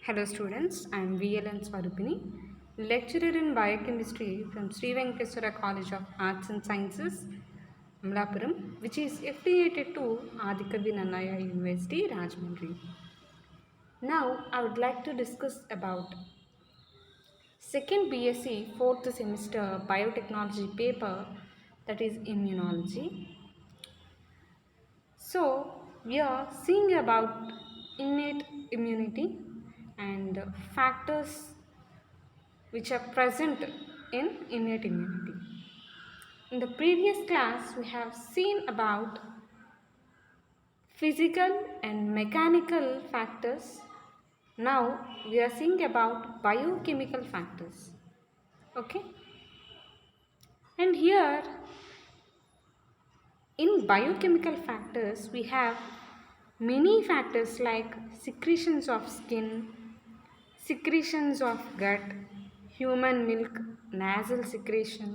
Hello students, I am VLN Swarupini, lecturer in biochemistry from Sri Venkateswara College of Arts and Sciences, Amlapuram, which is affiliated to Adikavi Nannaya University, Rajahmundry. Now, I would like to discuss about second BSc 4th semester biotechnology paper, that is immunology. So, we are seeing about innate immunity and factors which are present in innate immunity. In the previous class, we have seen about physical and mechanical factors. Now, we are seeing about biochemical factors. Okay? And here, in biochemical factors, we have many factors like secretions of skin, secretions of gut, human milk, nasal secretion,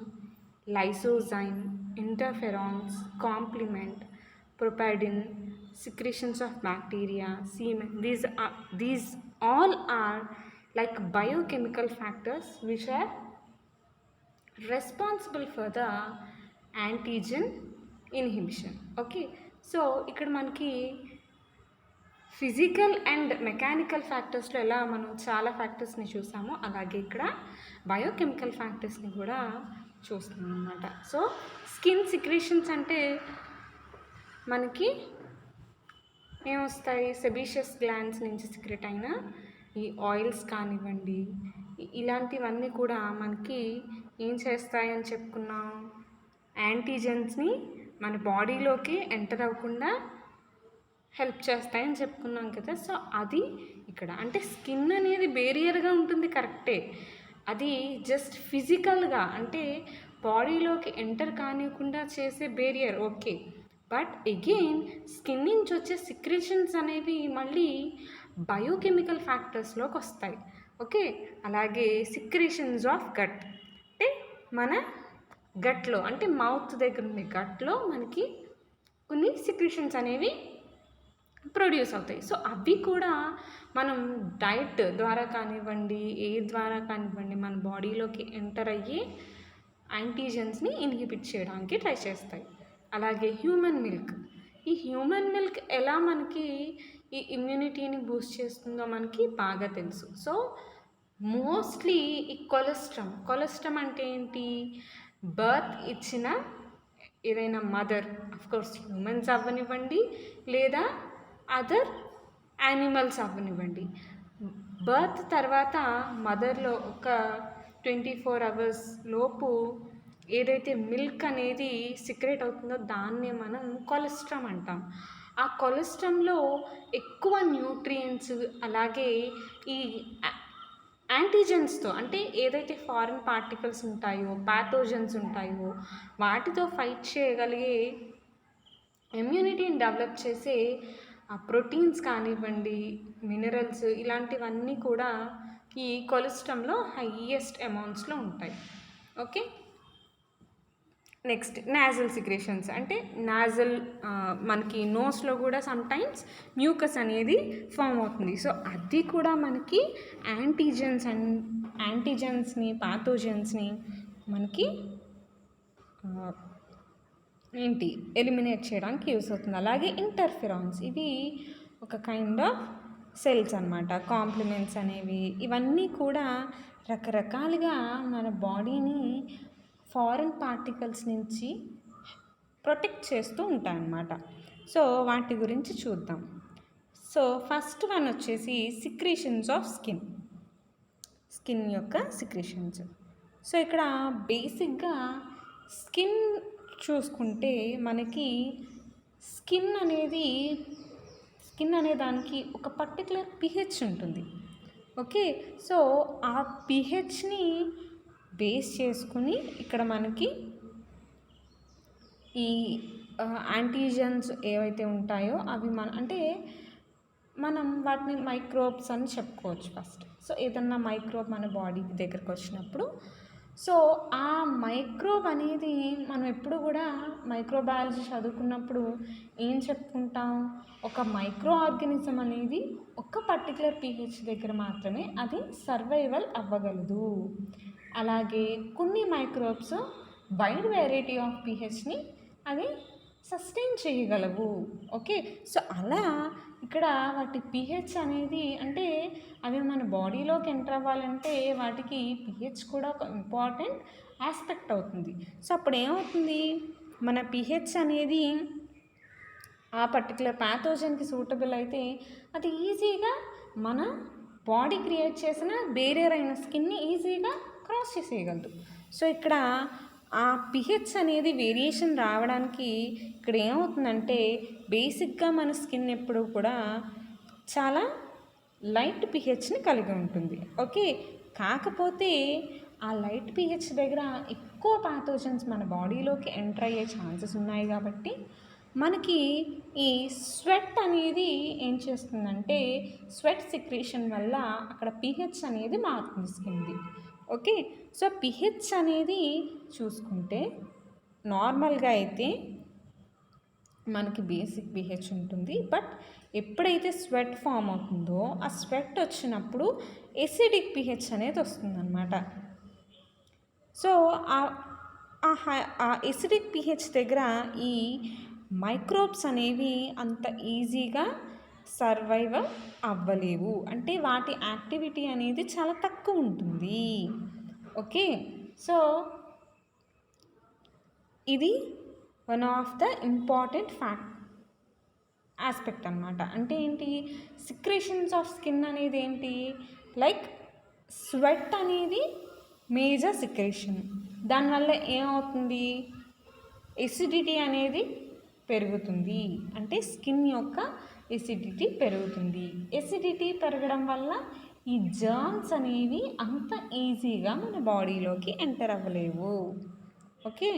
lysozyme, interferons, complement, properdin, secretions of bacteria, semen. These all are like biochemical factors which are responsible for the antigen inhibition. Okay, so ఇక్కడ మనకి physical and mechanical ఫ్యాక్టర్స్లో ఎలా మనం చాలా ఫ్యాక్టర్స్ని చూసామో అలాగే ఇక్కడ biochemical ఫ్యాక్టర్స్ని కూడా చూస్తున్నాం అన్నమాట. సో స్కిన్ సిక్రీషన్స్ అంటే మనకి ఏమొస్తాయి, సెబీషియస్ గ్లాండ్స్ నుంచి సిక్రెట్ అయిన ఈ ఆయిల్స్ కానివ్వండి, ఇలాంటివన్నీ కూడా మనకి ఏం చేస్తాయని చెప్పుకున్నాం, యాంటీజెన్స్ని మన బాడీలోకి ఎంటర్ అవ్వకుండా హెల్ప్ చేస్తాయని చెప్పుకున్నాం కదా. సో అది ఇక్కడ అంటే స్కిన్ అనేది బేరియర్గా ఉంటుంది కరెక్టే, అది జస్ట్ ఫిజికల్గా అంటే బాడీలోకి ఎంటర్ కానివ్వకుండా చేసే barrier okay. But again skin నుంచి వచ్చే సిక్రెషన్స్ అనేవి మళ్ళీ బయోకెమికల్ ఫ్యాక్టర్స్లోకి వస్తాయి. ఓకే, అలాగే సిక్రెషన్స్ ఆఫ్ గట్ అంటే మన గట్లో అంటే మౌత్ దగ్గర ఉండే గట్లో మనకి కొన్ని సిక్రెషన్స్ అనేవి ప్రొడ్యూస్ అవుతాయి. సో అవి కూడా మనం డైట్ ద్వారా కానివ్వండి, ఎయిర్ ద్వారా కానివ్వండి మన బాడీలోకి ఎంటర్ అయ్యి యాంటీజెన్స్ని ఇన్హిబిట్ చేయడానికి ట్రై చేస్తాయి. అలాగే హ్యూమన్ మిల్క్, ఈ హ్యూమన్ మిల్క్ ఎలా మనకి ఈ ఇమ్యూనిటీని బూస్ట్ చేస్తుందో మనకి బాగా తెలుసు. సో మోస్ట్లీ ఈ కొలెస్ట్రామ్ అంటే ఏంటి, బర్త్ ఇచ్చిన ఏదైనా మదర్, అఫ్కోర్స్ హ్యూమన్స్ అవ్వనివ్వండి లేదా అదర్ యానిమల్స్ అవ్వనివ్వండి, బర్త్ తర్వాత మదర్లో ఒక 24 hours లోపు ఏదైతే మిల్క్ అనేది సిక్రెట్ అవుతుందో దాన్నే మనం కొలెస్ట్రామ్ అంటాం. ఆ కొలెస్ట్రామ్లో ఎక్కువ న్యూట్రియంట్స్ అలాగే ఈ యాంటీజెన్స్తో అంటే ఏదైతే ఫారిన్ పార్టికల్స్ ఉంటాయో, ప్యాథోజన్స్ ఉంటాయో వాటితో ఫైట్ చేయగలిగే ఇమ్యూనిటీని డెవలప్ చేసే ఆ ప్రోటీన్స్ కానివ్వండి, మినరల్స్ ఇలాంటివన్నీ కూడా ఈ కొలెస్ట్రామ్లో హైయెస్ట్ అమౌంట్స్లో ఉంటాయి. ఓకే, నెక్స్ట్ నాజల్ సిక్రేషన్స్ అంటే నాజల్ మనకి నోస్లో కూడా సమ్టైమ్స్ మ్యూకస్ అనేది ఫామ్ అవుతుంది. సో అది కూడా మనకి యాంటీజెన్స్ని పాథోజన్స్ని మనకి ఎలిమినేట్ చేయడానికి యూస్ అవుతుంది. అలాగే ఇంటర్ఫెరాన్స్, ఇవి ఒక కైండ్ ఆఫ్ సెల్స్ అన్నమాట, కాంప్లిమెంట్స్ అనేవి. ఇవన్నీ కూడా రకరకాలుగా మన బాడీని ఫారిన్ పార్టికల్స్ నుంచి ప్రొటెక్ట్ చేస్తూ ఉంటాయన్నమాట. సో వాటి గురించి చూద్దాం. సో ఫస్ట్ వన్ వచ్చేసి సిక్రీషన్స్ ఆఫ్ స్కిన్ యొక్క సిక్రీషన్స్. సో ఇక్కడ బేసిక్గా స్కిన్ చూసుకుంటే మనకి స్కిన్ అనే దానికి ఒక పర్టికులర్ పిహెచ్ ఉంటుంది. ఓకే, సో ఆ పిహెచ్ని బేస్ చేసుకుని ఇక్కడ మనకి ఈ యాంటీజెన్స్ ఏవైతే ఉంటాయో అవి మనం వాటిని మైక్రోబ్స్ అని చెప్పుకోవచ్చు ఫస్ట్. సో ఏదన్నా మైక్రోబ్ మన బాడీ దగ్గరకు వచ్చినప్పుడు సో ఆ మైక్రోబ్ అనేది మనం ఎప్పుడు కూడా మైక్రోబయాలజీ చదువుకున్నప్పుడు ఏం చెప్పుకుంటాం, ఒక మైక్రో ఆర్గానిజం అనేది ఒక పర్టికులర్ pH దగ్గర మాత్రమే అది సర్వైవల్ అవ్వగలదు. అలాగే కొన్ని మైక్రోబ్స్ వైడ్ వెరైటీ ఆఫ్ pHని అది సస్టైన్ చేయగలవు. ఓకే, సో అలా ఇక్కడ వాటి pH అనేది అంటే అవి మన బాడీలోకి ఎంటర్ అవ్వాలంటే వాటికి pH కూడా ఒక ఇంపార్టెంట్ ఆస్పెక్ట్ అవుతుంది. సో అప్పుడు ఏమవుతుంది, మన pH అనేది ఆ పర్టికులర్ ప్యాథోజన్కి సూటబుల్ అయితే అది ఈజీగా మన బాడీ క్రియేట్ చేసిన బేరియర్ అయిన స్కిన్ని ఈజీగా క్రాస్ చేసేయగలదు. సో ఇక్కడ ఆ pH అనేది వేరియేషన్ రావడానికి ఇక్కడ ఏమవుతుందంటే బేసిక్గా మన స్కిన్ ఎప్పుడు కూడా చాలా లైట్ pHని కలిగి ఉంటుంది. ఓకే, కాకపోతే ఆ లైట్ pH దగ్గర ఎక్కువ ప్యాథోజన్స్ మన బాడీలోకి ఎంటర్ అయ్యే ఛాన్సెస్ ఉన్నాయి కాబట్టి మనకి ఈ స్వెట్ అనేది ఏం చేస్తుందంటే స్వెట్ సిక్రేషన్ వల్ల అక్కడ pH అనేది మారుతుంది స్కిన్ది. ఓకే, సో pH అనేది చూసుకుంటే నార్మల్గా అయితే మనకి బేసిక్ pH ఉంటుంది. బట్ ఎప్పుడైతే స్వెట్ ఫామ్ అవుతుందో ఆ స్వెట్ వచ్చినప్పుడు ఎసిడిక్ pH అనేది వస్తుందన్నమాట. సో ఆ ఎసిడిక్ pH దగ్గర ఈ మైక్రోబ్స్ అనేవి అంత ఈజీగా సర్వైవ్ అవ్వలేవు, అంటే వాటి యాక్టివిటీ అనేది చాలా తక్కువ ఉంటుంది. ఓకే, సో ఇది one of the important aspect అన్నమాట. అంటే ఏంటి, సిక్రేషన్స్ ఆఫ్ స్కిన్ అనేది ఏంటి, లైక్ స్వెట్ అనేది మేజర్ సిక్రేషన్. దానివల్ల ఏమవుతుంది, ఎసిడిటీ అనేది పెరుగుతుంది, అంటే స్కిన్ యొక్క ఎసిడిటీ పెరుగుతుంది. ఎసిడిటీ పెరగడం వల్ల ఈ జర్మ్స్ అనేవి అంత ఈజీగా మన బాడీలోకి ఎంటర్ అవ్వలేవు. ఓకే,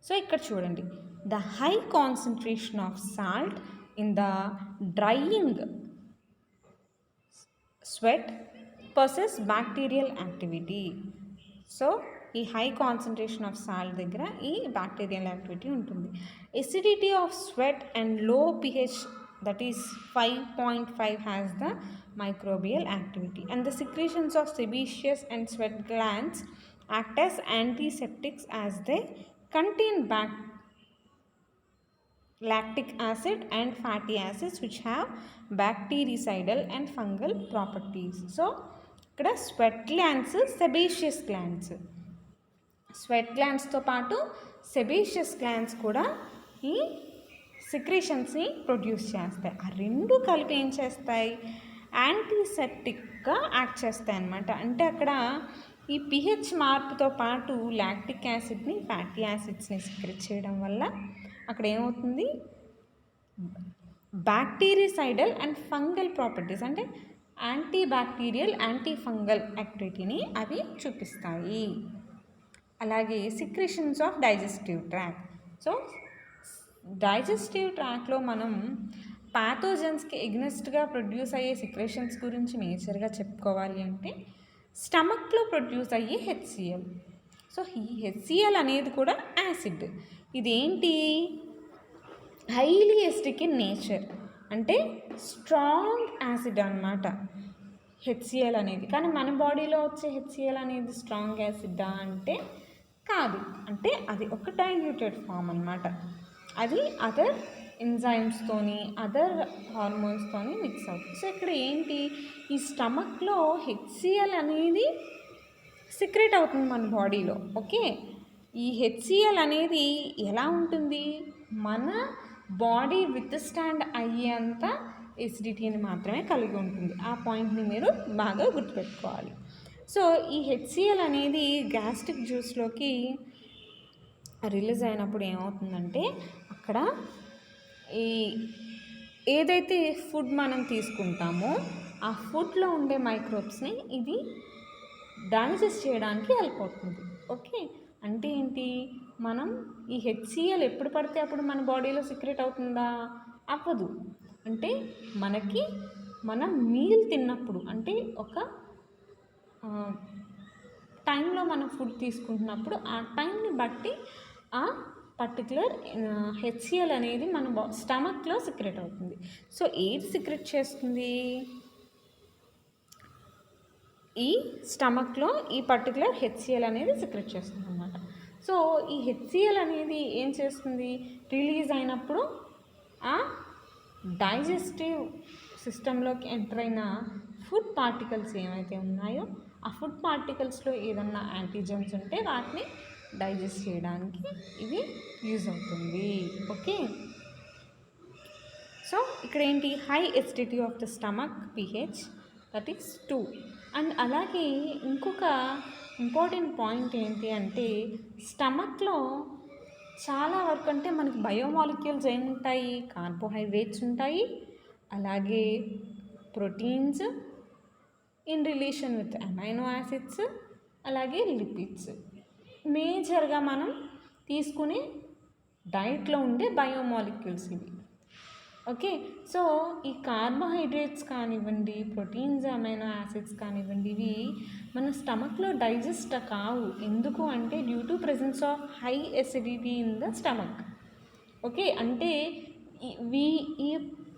సో ఇక్కడ చూడండి, the high concentration of salt in the drying sweat purses bacterial activity. So ఈ హై కాన్సన్ట్రేషన్ ఆఫ్ సాల్ట్ దగ్గర ఈ బ్యాక్టీరియల్ యాక్టివిటీ ఉంటుంది. ఎసిడిటీ ఆఫ్ స్వెట్ అండ్ లో pH that is 5.5 has the microbial activity, and the secretions of sebaceous and sweat glands act as antiseptics as they contain lactic acid and fatty acids which have bactericidal and fungal properties. So ఇక్కడ sweat glands, sebaceous glands, sweat గ్లాండ్స్తో పాటు sebaceous glands కూడా ఈ సిక్రేషన్స్ని produce చేస్తాయి. ఆ రెండు కలిపి ఏం చేస్తాయి, యాంటీసెప్టిక్గా యాక్ట్ చేస్తాయి అన్నమాట. అంటే అక్కడ ఈ pH మార్పుతో పాటు లాక్టిక్ యాసిడ్ని, ఫ్యాటీ యాసిడ్స్ని సిక్రెట్ చేయడం వల్ల అక్కడ ఏమవుతుంది, బ్యాక్టీరిసైడల్ అండ్ ఫంగల్ ప్రాపర్టీస్ అంటే యాంటీ బ్యాక్టీరియల్, యాంటీ ఫంగల్ యాక్టివిటీని అవి చూపిస్తాయి. అలాగే secretions of digestive tract. So digestive ట్రాక్లో మనం ప్యాథోజన్స్కి ఎగ్నెస్ట్గా ప్రొడ్యూస్ అయ్యే సిక్రేషన్స్ గురించి మేజర్గా చెప్పుకోవాలి అంటే స్టమక్లో ప్రొడ్యూస్ అయ్యే HCl. సో ఈ HCl అనేది కూడా యాసిడ్. ఇదేంటి, హైలీ ఎసిడిక్ ఇన్ నేచర్, అంటే స్ట్రాంగ్ యాసిడ్ అన్నమాట HCl అనేది. కానీ మన బాడీలో వచ్చే HCl అనేది స్ట్రాంగ్ యాసిడ్డా అంటే కాదు, అంటే అది ఒక డైల్యూటెడ్ ఫామ్ అన్నమాట. అది అదర్ ఎంజైమ్స్తోని, అదర్ హార్మోన్స్తోని మిక్స్ అవుతుంది. సో ఇక్కడ ఏంటి, ఈ స్టమక్లో HCl అనేది సిక్రెట్ అవుతుంది మన బాడీలో. ఓకే, ఈ HCl అనేది ఎలా ఉంటుంది, మన బాడీ విత్ స్టాండ్ అయ్యేంత ఎసిడిటీని మాత్రమే కలిగి ఉంటుంది. ఆ పాయింట్ని మీరు బాగా గుర్తుపెట్టుకోవాలి. సో ఈ HCl అనేది గ్యాస్ట్రిక్ జ్యూస్లోకి రిలీజ్ అయినప్పుడు ఏమవుతుందంటే అక్కడ ఈ ఏదైతే ఫుడ్ మనం తీసుకుంటామో ఆ ఫుడ్లో ఉండే మైక్రోబ్స్ని ఇది డైజెస్ట్ చేయడానికి హెల్ప్ అవుతుంది. ఓకే, అంటే ఏంటి, మనం ఈ HCl ఎప్పుడు పడితే అప్పుడు మన బాడీలో సిక్రెట్ అవుతుందా, అవ్వదు. అంటే మనకి మనం మీల్ తిన్నప్పుడు, అంటే ఒక టైంలో మనం ఫుడ్ తీసుకుంటున్నప్పుడు ఆ టైంని బట్టి ఆ పర్టికులర్ హెచ్సిఎల్ అనేది మన స్టమక్లో సిక్రెట్ అవుతుంది. సో ఏది సిక్రెట్ చేస్తుంది? ఈ స్టమక్లో ఈ పర్టికులర్ హెచ్సిఎల్ అనేది సిక్రెట్ చేస్తుంది అన్నమాట. సో ఈ హెచ్సిఎల్ అనేది ఏం చేస్తుంది? రిలీజ్ అయినప్పుడు ఆ డైజెస్టివ్ సిస్టంలోకి ఎంటర్ అయిన ఫుడ్ పార్టికల్స్ ఏమైతే ఉన్నాయో ఆ ఫుడ్ పార్టికల్స్లో ఏదన్నా యాంటీజెన్స్ ఉంటే వాటిని డైజెస్ట్ చేయడానికి ఇది యూజ్ అవుతుంది. ఓకే, సో ఇక్కడ ఏంటి? High acidity of the stomach pH that is 2. And అలాగే ఇంకొక ఇంపార్టెంట్ పాయింట్ ఏంటి అంటే స్టమక్లో చాలా వరకు అంటే మనకి బయోమాలిక్యూల్స్ ఏముంటాయి? కార్బోహైడ్రేట్స్ ఉంటాయి, అలాగే proteins in relation with amino acids, అలాగే లిపిడ్స్ మేజర్గా మనం తీసుకునే డైట్లో ఉండే బయోమాలిక్యూల్స్ ఇవి. ఓకే, సో ఈ కార్బోహైడ్రేట్స్ కానివ్వండి, ప్రోటీన్స్, అమైనో యాసిడ్స్ కానివ్వండి, ఇవి మన స్టమక్లో డైజెస్ట్ కావు. ఎందుకు అంటే due to presence of high acidity in the stomach. Okay, అంటే ఈ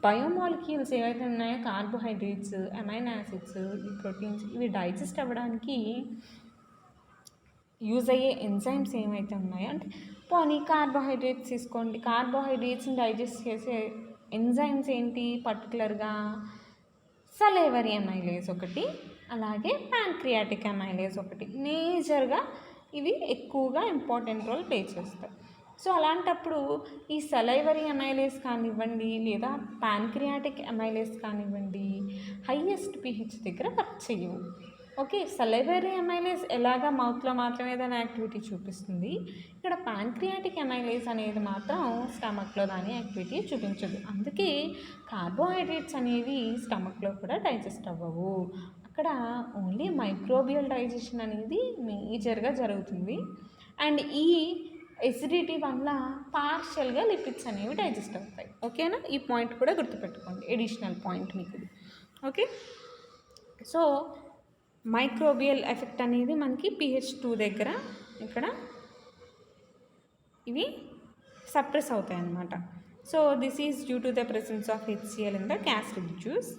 బయోమాలిక్యూల్స్ ఏవైతే ఉన్నాయో కార్బోహైడ్రేట్స్, అమైనో యాసిడ్స్, ఈ ప్రోటీన్స్, ఇవి డైజెస్ట్ అవ్వడానికి యూజ్ అయ్యే ఎంజైమ్స్ ఏమైతే ఉన్నాయో, అంటే పోనీ కార్బోహైడ్రేట్స్ తీసుకోండి, కార్బోహైడ్రేట్స్ని డైజెస్ట్ చేసే ఎంజైమ్స్ ఏంటి? పర్టికులర్గా సలైవరీ అమైలేజ్ ఒకటి, అలాగే ప్యాంక్రియాటిక్ అమైలేజ్ ఒకటి. మేజర్గా ఇవి ఎక్కువగా ఇంపార్టెంట్ రోల్ ప్లే చేస్తాయి. సో అలాంటప్పుడు ఈ సలైవరీ అమైలేజ్ కానివ్వండి, లేదా ప్యాంక్రియాటిక్ అమైలేజ్ కానివ్వండి, హైయెస్ట్ pH దగ్గర వర్క్ చేయవు. ఓకే, సలైవరీ అమైలేజ్ ఎలాగా మౌత్లో మాత్రమే ఏదైనా యాక్టివిటీ చూపిస్తుంది, ఇక్కడ ప్యాంక్రియాటిక్ అమైలేజ్ అనేది మాత్రం స్టమక్లో దాని యాక్టివిటీ చూపించదు. అందుకే కార్బోహైడ్రేట్స్ అనేవి స్టమక్లో కూడా డైజెస్ట్ అవ్వవు. అక్కడ ఓన్లీ మైక్రోబియల్ డైజెషన్ అనేది మేజర్గా జరుగుతుంది. అండ్ ఈ ఎసిడిటీ వల్ల పార్షియల్గా లిపిడ్స్ అనేవి డైజెస్ట్ అవుతాయి. ఓకేనా? ఈ పాయింట్ కూడా గుర్తుపెట్టుకోండి, ఎడిషనల్ పాయింట్ మీకు ఇది. ఓకే, సో మైక్రోబియల్ ఎఫెక్ట్ అనేది మనకి pH 2 దగ్గర ఇక్కడ ఇవి సప్రెస్ అవుతాయి అన్నమాట. So this is due to the presence of HCl in the gastric juice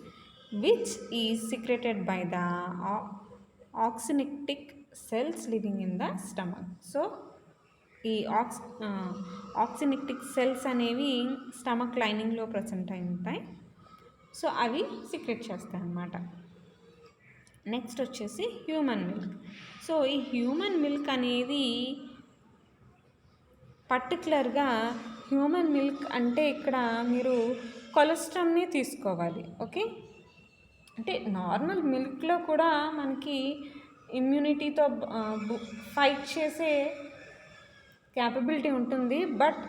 which is secreted by the oxynictic cells living in the stomach. So ఈ ఆక్సినిక్టిక్ cells అనేవి stomach లైనింగ్లో present అయి ఉంటాయి. సో అవి సీక్రెట్ చేస్తాయి అన్నమాట. Next వచ్చేసి human milk. So ఈ human milk అనేది పర్టికులర్గా హ్యూమన్ మిల్క్ అంటే ఇక్కడ మీరు కొలెస్ట్రాల్ని తీసుకోవాలి. ఓకే, అంటే నార్మల్ మిల్క్లో కూడా మనకి ఇమ్యూనిటీతో ఫైట్ చేసే క్యాపబిలిటీ ఉంటుంది, బట్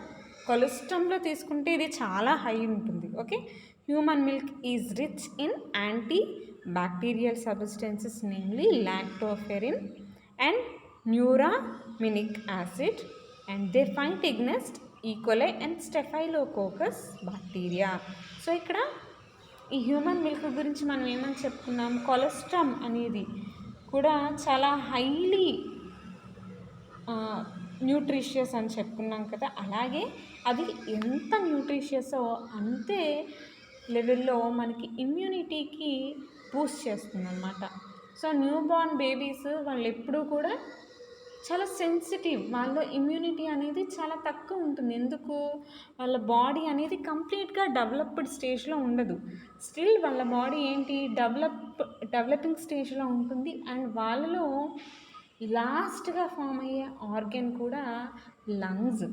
కొలెస్ట్రాల్లో తీసుకుంటే ఇది చాలా హై ఉంటుంది. Okay, human milk is rich in anti bacterial substances namely lactoferrin and neuraminic acid and they fight against E coli and staphylococcus bacteria. So ఇక్కడ ఈ హ్యూమన్ మిల్క్ గురించి మనం ఏమని చెప్పుకున్నాం? కొలెస్ట్రాల్ అనేది కూడా చాలా హైలీ న్యూట్రిషియస్ అని చెప్పుకున్నాం కదా, అలాగే అది ఎంత న్యూట్రిషియసో అంతే లెవెల్లో మనకి ఇమ్యూనిటీకి బూస్ట్ చేస్తుంది అన్నమాట. సో న్యూ బార్న్ బేబీస్ వాళ్ళు ఎప్పుడూ కూడా చాలా సెన్సిటివ్, వాళ్ళ ఇమ్యూనిటీ అనేది చాలా తక్కువ ఉంటుంది. ఎందుకు? వాళ్ళ బాడీ అనేది కంప్లీట్గా డెవలప్డ్ స్టేజ్లో ఉండదు. స్టిల్ వాళ్ళ బాడీ ఏంటి? డెవలపింగ్ స్టేజ్లో ఉంటుంది. అండ్ వాళ్ళలో లాస్ట్గా ఫామ్ అయ్యే ఆర్గన్ కూడా లంగ్స్.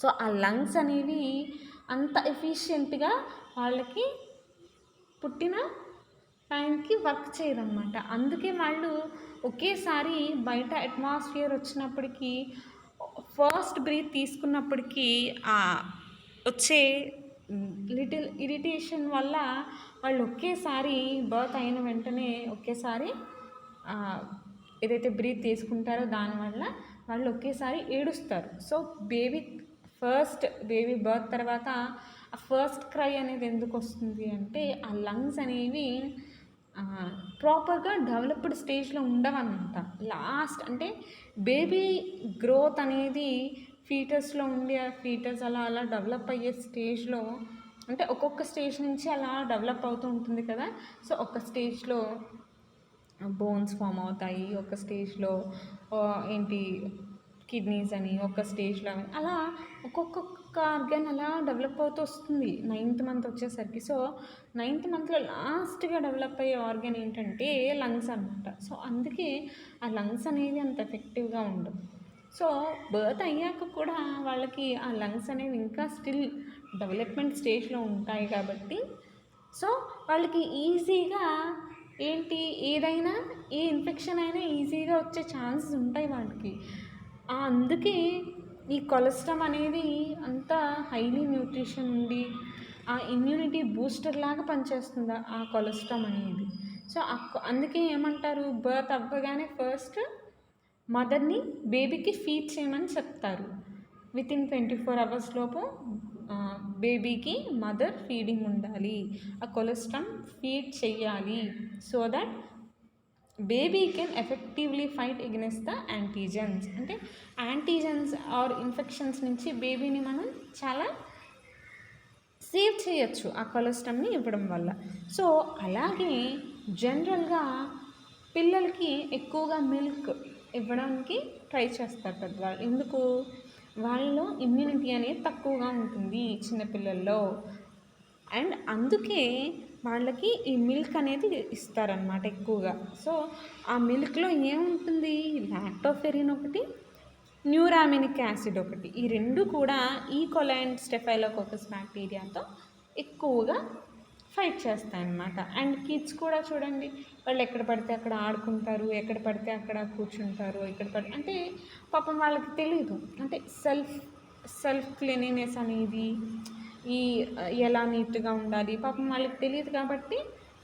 సో ఆ లంగ్స్ అనేవి అంత ఎఫిషియెంట్గా వాళ్ళకి పుట్టిన టైంకి వర్క్ చేయదన్నమాట. అందుకే వాళ్ళు ఒకేసారి బయట అట్మాస్ఫియర్ వచ్చినప్పటికీ ఫస్ట్ బ్రీత్ తీసుకున్నప్పటికీ వచ్చే లిటిల్ ఇరిటేషన్ వల్ల వాళ్ళు ఒకేసారి బర్త్ అయిన వెంటనే ఒకేసారి ఏదైతే బ్రీత్ తీసుకుంటారో దానివల్ల వాళ్ళు ఒకేసారి ఏడుస్తారు. సో బేబీ బర్త్ తర్వాత ఆ ఫస్ట్ క్రై అనేది ఎందుకు వస్తుంది అంటే ఆ లంగ్స్ అనేవి ప్రాపర్గా డెవలప్డ్ స్టేజ్లో ఉండవన్నమాట. లాస్ట్ అంటే బేబీ గ్రోత్ అనేది ఫీటస్లో ఉండి ఆ ఫీటస్ అలా అలా డెవలప్ అయ్యే స్టేజ్లో అంటే ఒక్కొక్క స్టేజ్ నుంచి అలా డెవలప్ అవుతూ ఉంటుంది కదా. సో ఒక స్టేజ్లో బోన్స్ ఫామ్ అవుతాయి, ఒక స్టేజ్లో ఏంటి కిడ్నీస్ అని, ఒక స్టేజ్లో అలా ఒక్కొక్క ఆర్గాన్ అలా డెవలప్ అవుతూ వస్తుంది 9th మంత్ వచ్చేసరికి. సో 9th మంత్లో లాస్ట్గా డెవలప్ అయ్యే ఆర్గాన్ ఏంటంటే లంగ్స్ అనమాట. సో అందుకే ఆ లంగ్స్ అనేవి అంత ఎఫెక్టివ్గా ఉండవు. సో బర్త్ అయ్యాక కూడా వాళ్ళకి ఆ లంగ్స్ అనేవి ఇంకా స్టిల్ డెవలప్మెంట్ స్టేజ్లో ఉంటాయి కాబట్టి సో వాళ్ళకి ఈజీగా ఏంటి ఏదైనా ఏ ఇన్ఫెక్షన్ అయినా ఈజీగా వచ్చే ఛాన్సెస్ ఉంటాయి వాళ్ళకి. అందుకే ఈ కొలెస్ట్రాల్ అనేది అంత హైలీ న్యూట్రిషన్ ఉండి ఆ ఇమ్యూనిటీ బూస్టర్ లాగా పనిచేస్తుంది ఆ కొలెస్ట్రాల్ అనేది. సో అందుకే ఏమంటారు, బర్త్ అవ్వగానే ఫస్ట్ మదర్ని బేబీకి ఫీడ్ చేయమని చెప్తారు. వితిన్ 24 hours లోపు బేబీకి మదర్ ఫీడింగ్ ఉండాలి, ఆ కొలెస్ట్రాల్ ఫీడ్ చెయ్యాలి. So that baby can effectively fight against the antigens. అంటే యాంటీజెన్స్ ఆర్ ఇన్ఫెక్షన్స్ నుంచి బేబీని మనం చాలా సేవ్ చేయొచ్చు ఆ కొలెస్ట్రాల్ని ఇవ్వడం వల్ల. సో అలాగే జనరల్గా పిల్లలకి ఎక్కువగా మిల్క్ ఇవ్వడానికి ట్రై చేస్తారు పెద్దవాళ్ళు. ఎందుకు? వాళ్ళలో ఇమ్యూనిటీ అనేది తక్కువగా ఉంటుంది చిన్నపిల్లల్లో, అండ్ అందుకే వాళ్ళకి ఈ మిల్క్ అనేది ఇస్తారనమాట ఎక్కువగా. సో ఆ మిల్క్లో ఏముంటుంది, లాక్టోఫెరిన్ ఒకటి, న్యూరామినిక్ యాసిడ్ ఒకటి, ఈ రెండు కూడా ఈకోలై అండ్ స్టెఫైలోకోకస్ బ్యాక్టీరియాతో ఎక్కువగా ఫైట్ చేస్తాయన్నమాట. అండ్ కిడ్స్ కూడా చూడండి, వాళ్ళు ఎక్కడ పడితే అక్కడ ఆడుకుంటారు, ఎక్కడ పడితే అక్కడ కూర్చుంటారు, అంటే పాపం వాళ్ళకి తెలియదు అంటే సెల్ఫ్ క్లీనినెస్ అనేది ఈ ఎలా నీట్గా ఉండాలి పాపం వాళ్ళకి తెలియదు కాబట్టి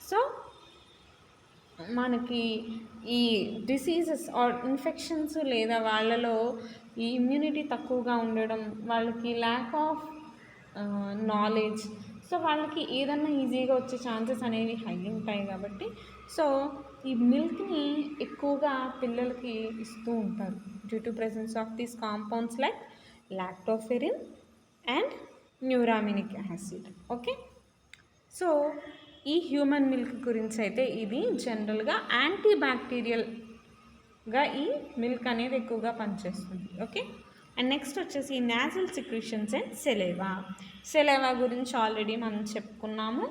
సో మనకి ఈ డిసీజెస్ ఆర్ ఇన్ఫెక్షన్స్ లేదా వాళ్ళలో ఈ ఇమ్యూనిటీ తక్కువగా ఉండడం, వాళ్ళకి ల్యాక్ ఆఫ్ నాలెడ్జ్, సో వాళ్ళకి ఏదన్నా ఈజీగా వచ్చే ఛాన్సెస్ అనేవి హై ఉంటాయి కాబట్టి సో ఈ మిల్క్ని ఎక్కువగా పిల్లలకి ఇస్తూ ఉంటారు due to presence of these compounds like lactoferrin and neuraminic acid. Okay, so ఈ హ్యూమన్ మిల్క్ గురించి అయితే ఇది జనరల్గా యాంటీ బ్యాక్టీరియల్గా ఈ మిల్క్ అనేది ఎక్కువగా పనిచేస్తుంది. ఓకే, అండ్ నెక్స్ట్ వచ్చేసి నాజల్ సిక్రీషన్స్ అండ్ సెలైవా గురించి ఆల్రెడీ మనం చెప్పుకున్నాము.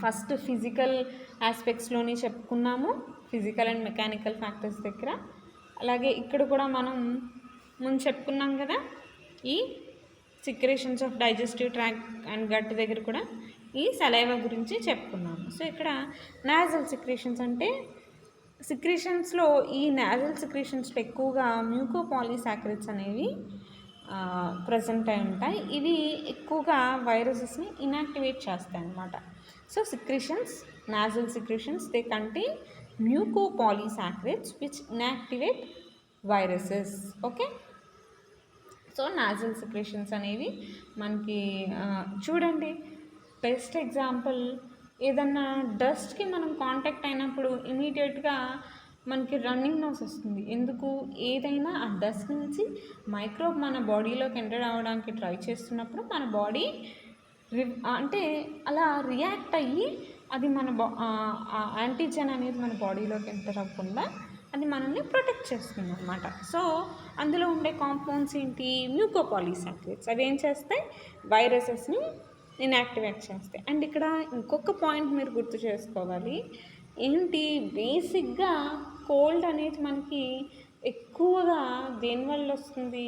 ఫస్ట్ ఫిజికల్ ఆస్పెక్ట్స్లోనే చెప్పుకున్నాము, ఫిజికల్ అండ్ మెకానికల్ ఫ్యాక్టర్స్ దగ్గర. అలాగే ఇక్కడ కూడా మనం ముందు చెప్పుకున్నాం కదా ఈ secretions of digestive tract and gut దగ్గర కూడా ఈ సలైవా గురించి చెప్పుకున్నాము. సో ఇక్కడ నాజల్ సిక్రేషన్స్ అంటే సిక్రేషన్స్లో ఈ నాజల్ సిక్రేషన్స్లో ఎక్కువగా మ్యూకోపాలీసాకరైడ్స్ అనేవి ప్రజెంట్ అయి ఉంటాయి. ఇవి ఎక్కువగా వైరసెస్ని ఇనాక్టివేట్ చేస్తాయి అన్నమాట. So secretions, nasal secretions they contain mucopolysaccharides which inactivate viruses. Okay, so nasal secretions అనేవి మనకి చూడండి, బెస్ట్ ఎగ్జాంపుల్ ఏదన్నా డస్ట్కి మనం కాంటాక్ట్ అయినప్పుడు ఇమీడియట్గా మనకి రన్నింగ్ నోస్ వస్తుంది. ఎందుకు? ఏదైనా ఆ డస్ట్ నుంచి మైక్రోబ్ మన బాడీలోకి ఎంటర్ అవ్వడానికి ట్రై చేస్తున్నప్పుడు మన బాడీ అంటే అలా రియాక్ట్ అయ్యి అది మన యాంటీజెన్ అనేది మన బాడీలోకి ఎంటర్ అవ్వకుండా అది మనల్ని ప్రొటెక్ట్ చేస్తుంది అన్నమాట. సో అందులో ఉండే కాంపౌండ్స్ ఏంటి? మ్యూకోపాలీసాకరైడ్స్. అవి ఏం చేస్తాయి? వైరసెస్ని ఇన్యాక్టివేట్ చేస్తాయి. అండ్ ఇక్కడ ఇంకొక పాయింట్ మీరు గుర్తు చేసుకోవాలి ఏంటి, బేసిక్గా కోల్డ్ అనేది మనకి ఎక్కువగా దేనివల్ల వస్తుంది?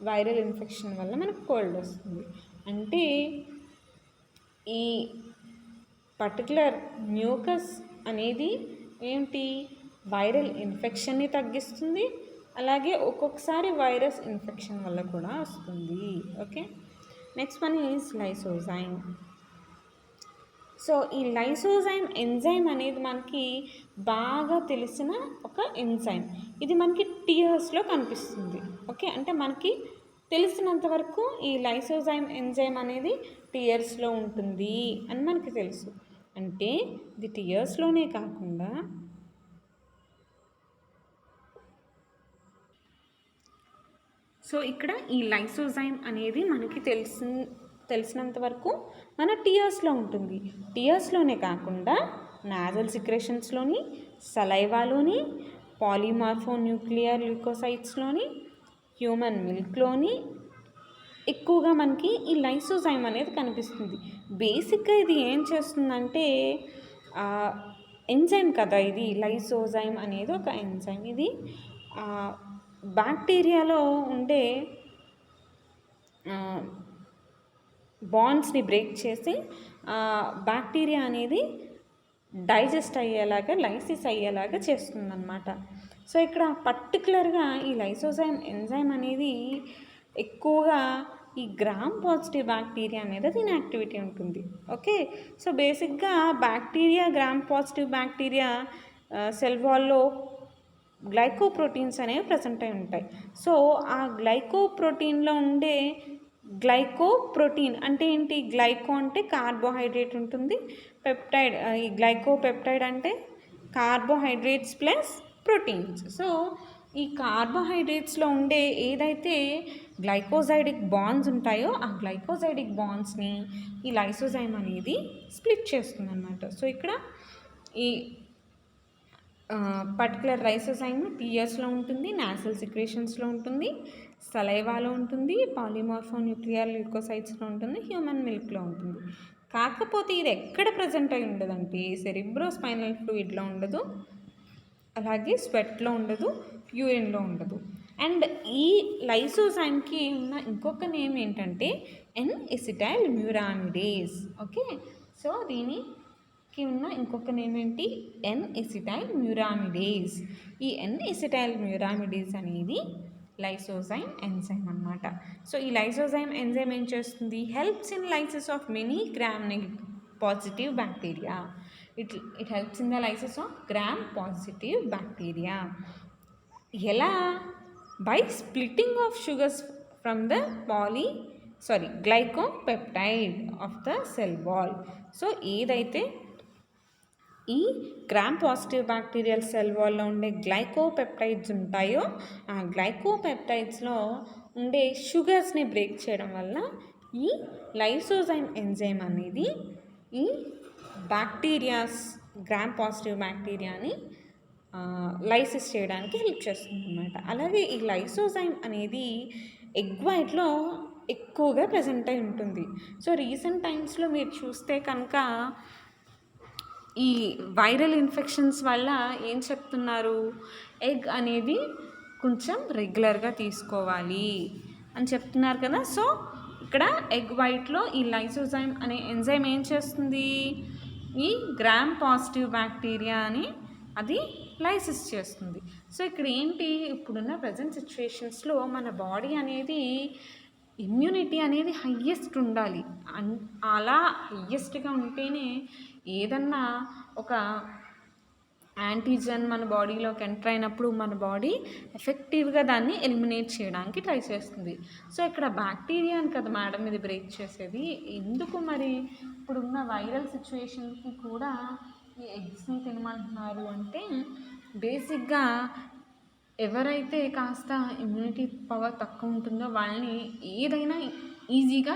వైరల్ ఇన్ఫెక్షన్ వల్ల మనకు కోల్డ్ వస్తుంది. అంటే ఈ పర్టికులర్ మ్యూకస్ అనేది ఏంటి, వైరల్ ఇన్ఫెక్షన్ని తగ్గిస్తుంది, అలాగే ఒక్కొక్కసారి వైరస్ ఇన్ఫెక్షన్ వల్ల కూడా వస్తుంది. Okay, next one is lysozyme. So ఈ లైసోజైమ్ ఎంజైమ్ అనేది మనకి బాగా తెలిసిన ఒక ఎంజైమ్. ఇది మనకి టీయర్స్లో కనిపిస్తుంది. ఓకే, అంటే మనకి తెలిసినంత వరకు ఈ లైసోజైమ్ ఎంజైమ్ అనేది టీయర్స్లో ఉంటుంది అని మనకి తెలుసు. అంటే ఇది టీయర్స్లోనే కాకుండా సో ఇక్కడ ఈ లైసోజైమ్ అనేది మనకి తెలిసినంత వరకు మన టీయర్స్లో ఉంటుంది. టీయర్స్లోనే కాకుండా నాజల్ సిక్రేషన్స్లోని, సలైవాలోని, పాలిమార్ఫోన్యూక్లియర్ ల్యూకోసైట్స్లోని, హ్యూమన్ మిల్క్లోని ఎక్కువగా మనకి ఈ లైసోజైమ్ అనేది కనిపిస్తుంది. బేసిక్గా ఇది ఏం చేస్తుందంటే ఎంజైమ్ కదా, ఇది లైసోజైమ్ అనేది ఒక ఎంజైమ్. ఇది బ్యాక్టీరియాలో ఉండే బాండ్స్ని బ్రేక్ చేసి బ్యాక్టీరియా అనేది డైజెస్ట్ అయ్యేలాగా, లైసిస్ అయ్యేలాగా చేస్తుందన్నమాట. సో ఇక్కడ పర్టికులర్గా ఈ లైసోజైమ్ ఎంజైమ్ అనేది ఎక్కువగా ఈ గ్రామ్ పాజిటివ్ బ్యాక్టీరియా మీద దీని యాక్టివిటీ ఉంటుంది. ఓకే, సో బేసిక్గా bacteria, gram positive bacteria cell వాల్లో గ్లైకోప్రోటీన్స్ అనేవి ప్రజెంట్ అయి ఉంటాయి. సో ఆ గ్లైకోప్రోటీన్లో ఉండే గ్లైకోప్రోటీన్ అంటే ఏంటి? గ్లైకో అంటే కార్బోహైడ్రేట్ ఉంటుంది, పెప్టైడ్, ఈ గ్లైకోపెప్టైడ్ అంటే కార్బోహైడ్రేట్స్ ప్లస్ ప్రోటీన్స్. సో ఈ కార్బోహైడ్రేట్స్లో ఉండే ఏదైతే గ్లైకోజైడిక్ బాండ్స్ ఉంటాయో ఆ గ్లైకోజైడిక్ బాండ్స్ని ఈ లైసోజైమ్ అనేది స్ప్లిట్ చేస్తుంది అన్నమాట. సో ఇక్కడ ఈ పర్టికులర్ లైసోజైమ్ టీయర్స్లో ఉంటుంది, నాసల్ సిక్రేషన్స్లో ఉంటుంది, సలైవాలో ఉంటుంది, పాలిమార్ఫోన్యూక్లియర్ ల్యూకోసైట్స్లో ఉంటుంది, హ్యూమన్ మిల్క్లో ఉంటుంది. కాకపోతే ఇది ఎక్కడ ప్రజెంట్ అయి ఉండదంటే సెరిబ్రోస్పైనల్ ఫ్లూయిడ్లో ఉండదు, అలాగే స్వెట్లో ఉండదు, యూరిన్లో ఉండదు. అండ్ ఈ లైసోజైమ్కి ఉన్న ఇంకొక నేమ్ ఏంటంటే ఎన్-ఎసిటైల్ మ్యూరామిడేస్. ఓకే, సో దీనికి ఉన్న ఇంకొక నేమ్ ఏంటి? ఎన్-ఎసిటైల్ మ్యూరామిడేస్. ఈ ఎన్-ఎసిటైల్ మ్యూరామిడేస్ అనేది లైసోజైమ్ ఎంజైమ్ అన్నమాట. సో ఈ లైసోజైమ్ ఎంజైమ్ ఏం చేస్తుంది? Helps in lysis of many gram positive bacteria. It helps in the lysis of gram positive bacteria. ఎలా? By splitting of sugars from the glycopeptide of the cell wall. So ఏదైతే ఈ gram positive bacterial cell వాల్లో ఉండే glycopeptides ఉంటాయో ఆ గ్లైకోపెప్టైడ్స్లో ఉండే షుగర్స్ని break చేయడం వల్ల ఈ లైసోజైమ్ ఎంజైమ్ అనేది ఈ బ్యాక్టీరియాస్, గ్రామ్ పాజిటివ్ బ్యాక్టీరియాని లైసిస్ చేయడానికి హెల్ప్ చేస్తుంది అన్నమాట. అలాగే ఈ లైసోజైమ్ అనేది ఎగ్ వైట్లో ఎక్కువగా ప్రజెంట్ అయి ఉంటుంది. సో రీసెంట్ టైమ్స్లో మీరు చూస్తే కనుక ఈ వైరల్ ఇన్ఫెక్షన్స్ వల్ల ఏం చెప్తున్నారు? ఎగ్ అనేది కొంచెం రెగ్యులర్గా తీసుకోవాలి అని చెప్తున్నారు కదా. సో ఇక్కడ ఎగ్ వైట్లో ఈ లైసోజైమ్ అనే ఎంజైమ్ ఏం చేస్తుంది? ఈ గ్రామ్ పాజిటివ్ బ్యాక్టీరియాని అది లైసిస్ చేస్తుంది. సో ఇక్కడ ఏంటి? ఇప్పుడున్న ప్రజెంట్ సిచ్యువేషన్స్లో మన బాడీ అనేది ఇమ్యూనిటీ అనేది హయ్యెస్ట్ ఉండాలి. అలా హయ్యెస్ట్గా ఉంటేనే ఏదన్నా ఒక యాంటీజెన్ మన బాడీలోకి ఎంటర్ అయినప్పుడు మన బాడీ ఎఫెక్టివ్గా దాన్ని ఎలిమినేట్ చేయడానికి ట్రై చేస్తుంది. సో ఇక్కడ బ్యాక్టీరియాని కదా మేడం ఇది బ్రేక్ చేసేది. ఎందుకు మరి ఇప్పుడున్న వైరల్ సిచ్యువేషన్కి కూడా ఈ ఎగ్స్ని తినమంటున్నారు అంటే బేసిక్గా ఎవరైతే కాస్త ఇమ్యూనిటీ పవర్ తక్కువ ఉంటుందో వాళ్ళని ఏదైనా ఈజీగా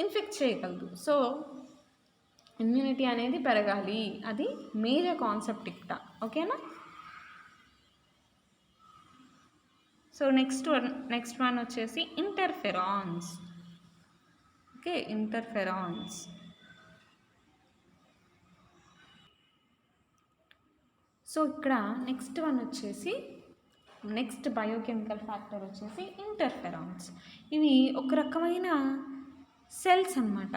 ఇన్ఫెక్ట్ చేయగలదు. సో ఇమ్యూనిటీ అనేది పెరగాలి, అది మేజర్ కాన్సెప్ట్ ఇక్కడ. ఓకేనా? సో నెక్స్ట్ వన్ వచ్చేసి ఇంటర్ఫెరాన్స్. Okay, interferons. సో ఇక్కడ నెక్స్ట్ వన్ వచ్చేసి నెక్స్ట్ బయోకెమికల్ ఫ్యాక్టర్ వచ్చేసి ఇంటర్ఫెరాన్స్. ఇవి ఒక రకమైన సెల్స్ అన్నమాట.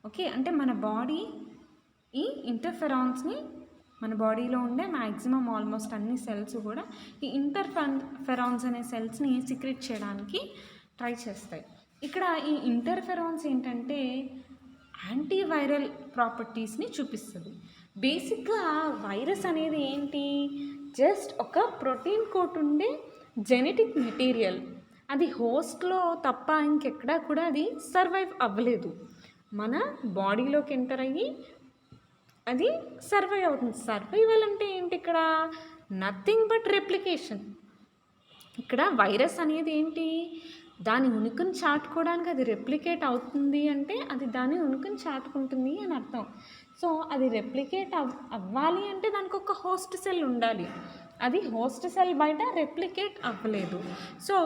ఓకే, అంటే మన బాడీ ఈ ఇంటర్ఫెరాన్స్ని మన బాడీలో ఉండే మ్యాక్సిమం ఆల్మోస్ట్ అన్ని సెల్స్ కూడా ఈ ఇంటర్ఫెరాన్స్ అనే సెల్స్ని సిక్రెట్ చేయడానికి ట్రై చేస్తాయి. ఇక్కడ ఈ ఇంటర్ఫెరాన్స్ ఏంటంటే యాంటీవైరల్ ప్రాపర్టీస్ని చూపిస్తుంది. బేసిక్గా వైరస్ అనేది ఏంటి? జస్ట్ ఒక ప్రోటీన్ కోట్ ఉండే జెనెటిక్ మెటీరియల్. అది హోస్ట్లో తప్ప ఇంకెక్కడా కూడా అది సర్వైవ్ అవ్వలేదు. మన బాడీలోకి ఎంటర్ అయ్యి అది సర్వైవ్ అవుతుంది. సర్వైవల్ అంటే ఏంటి ఇక్కడ? Nothing but replication. ఇక్కడ వైరస్ అనేది ఏంటి? దాని ఉనికిని చాటుకోవడానికి అది రెప్లికేట్ అవుతుంది అంటే అది దాని ఉనికిని చాటుకుంటుంది అని అర్థం. సో అది రెప్లికేట్ అవ్వాలి అంటే దానికి ఒక హోస్ట్ సెల్ ఉండాలి. అది హోస్ట్ సెల్ బయట రెప్లికేట్ అవ్వలేదు. సో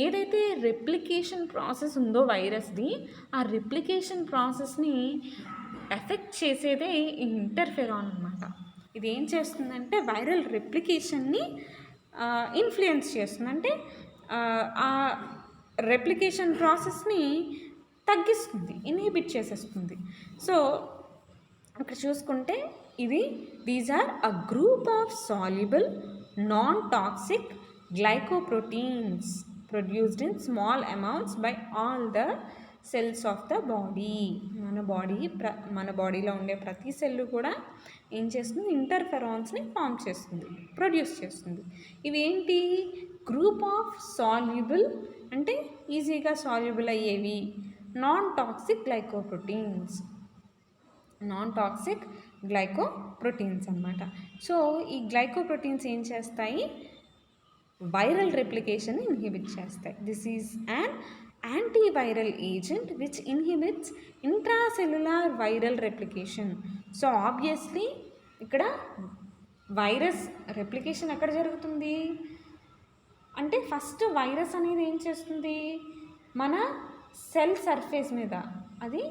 ఏదైతే రెప్లికేషన్ ప్రాసెస్ ఉందో వైరస్ది, ఆ రెప్లికేషన్ ప్రాసెస్ని ఎఫెక్ట్ చేసేదే ఈ ఇంటర్ఫెరాన్ అనమాట. ఇది ఏం చేస్తుందంటే వైరల్ రెప్లికేషన్ని ఇన్ఫ్లుయెన్స్ చేస్తుంది. అంటే ఆ రెప్లికేషన్ ప్రాసెస్ని తగ్గిస్తుంది, ఇన్హిబిట్ చేసేస్తుంది. సో ఇక్కడ చూసుకుంటే these are a group of soluble non toxic glycoproteins produced in small amounts by all the cells of the body. మన బాడీలో ఉండే ప్రతి సెల్లు కూడా ఏం చేస్తుంది? ఇంటర్ఫెరాన్స్ని ఫామ్ చేస్తుంది, ప్రొడ్యూస్ చేస్తుంది. ఇవి ఏంటి? గ్రూప్ ఆఫ్ సాల్యుబుల్ అంటే ఈజీగా సాల్యుబుల్ అయ్యేవి నాన్ టాక్సిక్ గ్లైకోప్రోటీన్స్ అన్నమాట. సో ఈ గ్లైకోప్రోటీన్స్ ఏం చేస్తాయి? వైరల్ రెప్లికేషన్ని ఇన్హిబిట్ చేస్తాయి. This is an antiviral agent which inhibits intracellular viral replication. So obviously ఇక్కడ వైరస్ రెప్లికేషన్ ఎక్కడ జరుగుతుంది అంటే ఫస్ట్ వైరస్ అనేది ఏం చేస్తుంది? మన సెల్ సర్ఫేస్ మీద అది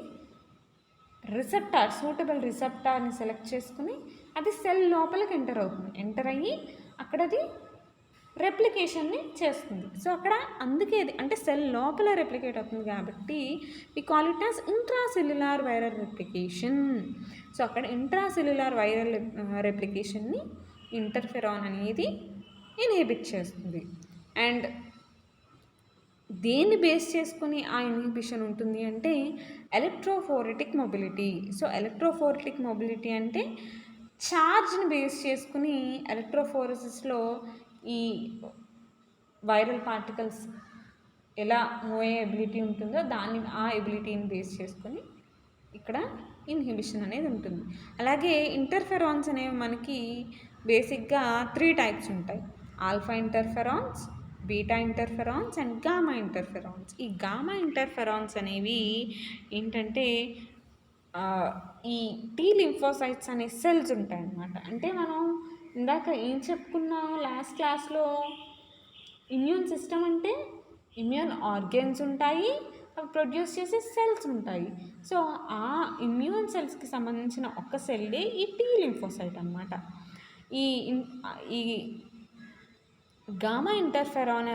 సూటబుల్ రిసెప్టార్ని సెలెక్ట్ చేసుకుని అది సెల్ లోపలికి ఎంటర్ అవుతుంది. ఎంటర్ అయ్యి అక్కడ అది రెప్లికేషన్ని చేస్తుంది. సో అక్కడ అందుకే అంటే సెల్ లోపల రెప్లికేట్ అవుతుంది కాబట్టి we call it as intracellular viral replication. So అక్కడ ఇంట్రాసెల్యులార్ వైరల్ రెప్లికేషన్ని ఇంటర్ఫెరాన్ అనేది ఇన్హిబిట్ చేస్తుంది. అండ్ దేన్ని బేస్ చేసుకుని ఆ ఇన్హిబిషన్ ఉంటుంది అంటే electrophoretic mobility. So electrophoretic mobility అంటే ఛార్జ్ని బేస్ చేసుకుని ఎలక్ట్రోఫోరెసిస్లో ఈ వైరల్ పార్టికల్స్ ఎలా మూవ్ అయ్యే ఎబిలిటీ ఉంటుందో ఆ ఎబిలిటీని బేస్ చేసుకొని ఇక్కడ ఇన్హిబిషన్ అనేది ఉంటుంది. అలాగే ఇంటర్ఫెరాన్స్ అనేవి మనకి బేసిక్గా 3 టైప్స్ ఉంటాయి: alpha interferons, beta interferons and gamma interferons. ఈ గామా ఇంటర్ఫెరాన్స్ అనేవి ఏంటంటే ఈ టీ లింఫోసైట్స్ అనే సెల్స్ ఉంటాయన్నమాట. అంటే మనం ఇందాక ఏం చెప్పుకున్నాం లాస్ట్ క్లాస్లో? ఇమ్యూన్ సిస్టమ్ అంటే ఇమ్యూన్ ఆర్గన్స్ ఉంటాయి, అవి ప్రొడ్యూస్ చేసే సెల్స్ ఉంటాయి. సో ఆ ఇమ్యూన్ సెల్స్కి సంబంధించిన ఒక సెల్లే ఈ టీ లింఫోసైట్ అనమాట. ఈ గామా ఇంటర్ఫెరాన్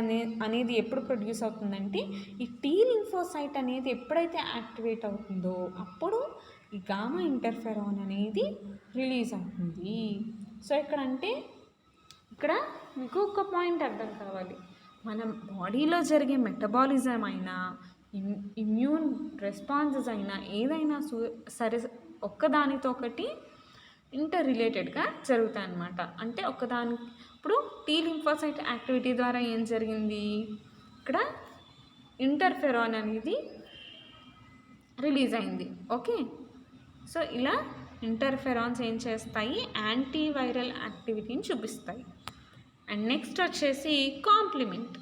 అనేది ఎప్పుడు ప్రొడ్యూస్ అవుతుందంటే ఈ టీ లింఫోసైట్ అనేది ఎప్పుడైతే యాక్టివేట్ అవుతుందో అప్పుడు ఈ గామా ఇంటర్ఫెరాన్ అనేది రిలీజ్ అవుతుంది. సో ఇక్కడ మీకు ఒక పాయింట్ అర్థం కావాలి. మన బాడీలో జరిగే మెటబాలిజం అయినా ఇమ్యూన్ రెస్పాన్సెస్ అయినా ఏదైనా సరే ఒక్కదానితో ఒకటి ఇంటర్ రిలేటెడ్గా జరుగుతాయి అన్నమాట. అంటే ఇప్పుడు టీ లింఫోసైట్ యాక్టివిటీ ద్వారా ఏం జరిగింది? ఇక్కడ ఇంటర్ఫెరాన్ అనేది రిలీజ్ అయింది. ఓకే, సో ఇలా ఇంటర్ఫెరాన్స్ ఏం చేస్తాయి? యాంటీవైరల్ యాక్టివిటీని చూపిస్తాయి. అండ్ నెక్స్ట్ వచ్చేసి కాంప్లిమెంట్.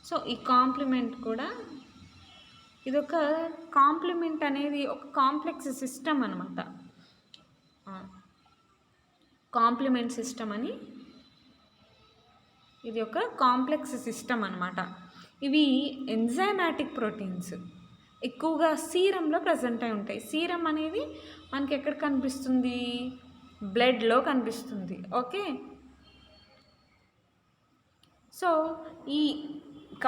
సో ఈ కాంప్లిమెంట్ కూడా ఇదొక కాంప్లిమెంట్ అనేది ఒక కాంప్లెక్స్ సిస్టమ్ అనమాట. కాంప్లిమెంట్ సిస్టమ్ అని ఇది ఒక కాంప్లెక్స్ సిస్టమ్ అనమాట. ఇవి ఎంజైమాటిక్ ప్రోటీన్స్ ఎక్కువగా సీరంలో ప్రజెంట్ అయి ఉంటాయి. సీరం అనేది మనకి ఎక్కడ కనిపిస్తుంది? బ్లడ్లో కనిపిస్తుంది. ఓకే, సో ఈ